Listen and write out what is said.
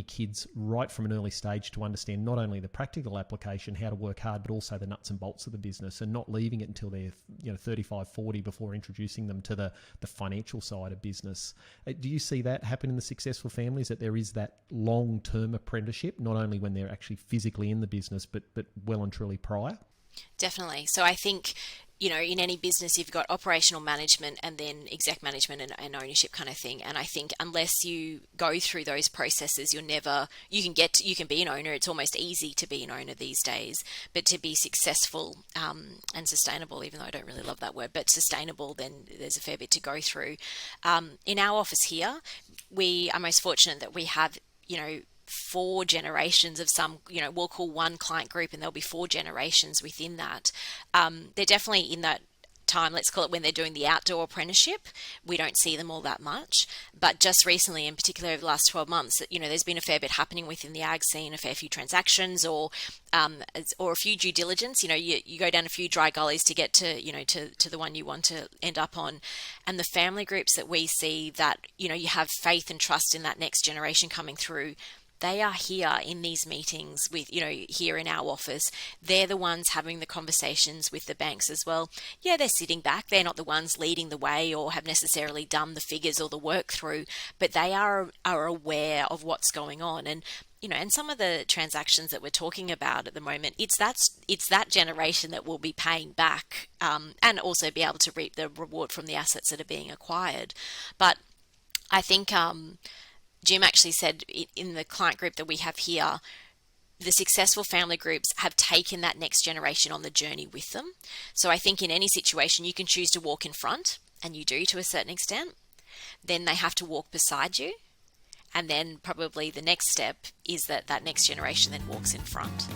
your kids right from an early stage to understand not only the practical application, how to work hard, but also the nuts and bolts of the business, and not leaving it until they're 35, 40 before introducing them to the financial side of business. Do you see that happen in the successful families, that there is that long-term apprenticeship, not only when they're actually physically in the business, but well and truly prior? Definitely. So I think, in any business, you've got operational management and then exec management and ownership kind of thing. And I think unless you go through those processes, you can be an owner. It's almost easy to be an owner these days, but to be successful and sustainable, even though I don't really love that word, but sustainable, then there's a fair bit to go through. In our office here, we are most fortunate that we have, 4 generations of some, we'll call one client group, and there'll be 4 generations within that. They're definitely in that time, let's call it, when they're doing the outdoor apprenticeship. We don't see them all that much, but just recently, in particular over the last 12 months, there's been a fair bit happening within the ag scene, a fair few transactions or a few due diligence. You go down a few dry gullies to get to, to the one you want to end up on. And the family groups that we see that, you have faith and trust in that next generation coming through, they are here in these meetings with, here in our office. They're the ones having the conversations with the banks as well. Yeah, they're sitting back. They're not the ones leading the way or have necessarily done the figures or the work through, but they are aware of what's going on. And, and some of the transactions that we're talking about at the moment, it's that generation that will be paying back and also be able to reap the reward from the assets that are being acquired. But I think Jim actually said in the client group that we have here, the successful family groups have taken that next generation on the journey with them. So I think in any situation, you can choose to walk in front, and you do to a certain extent. Then they have to walk beside you. And then probably the next step is that next generation then walks in front.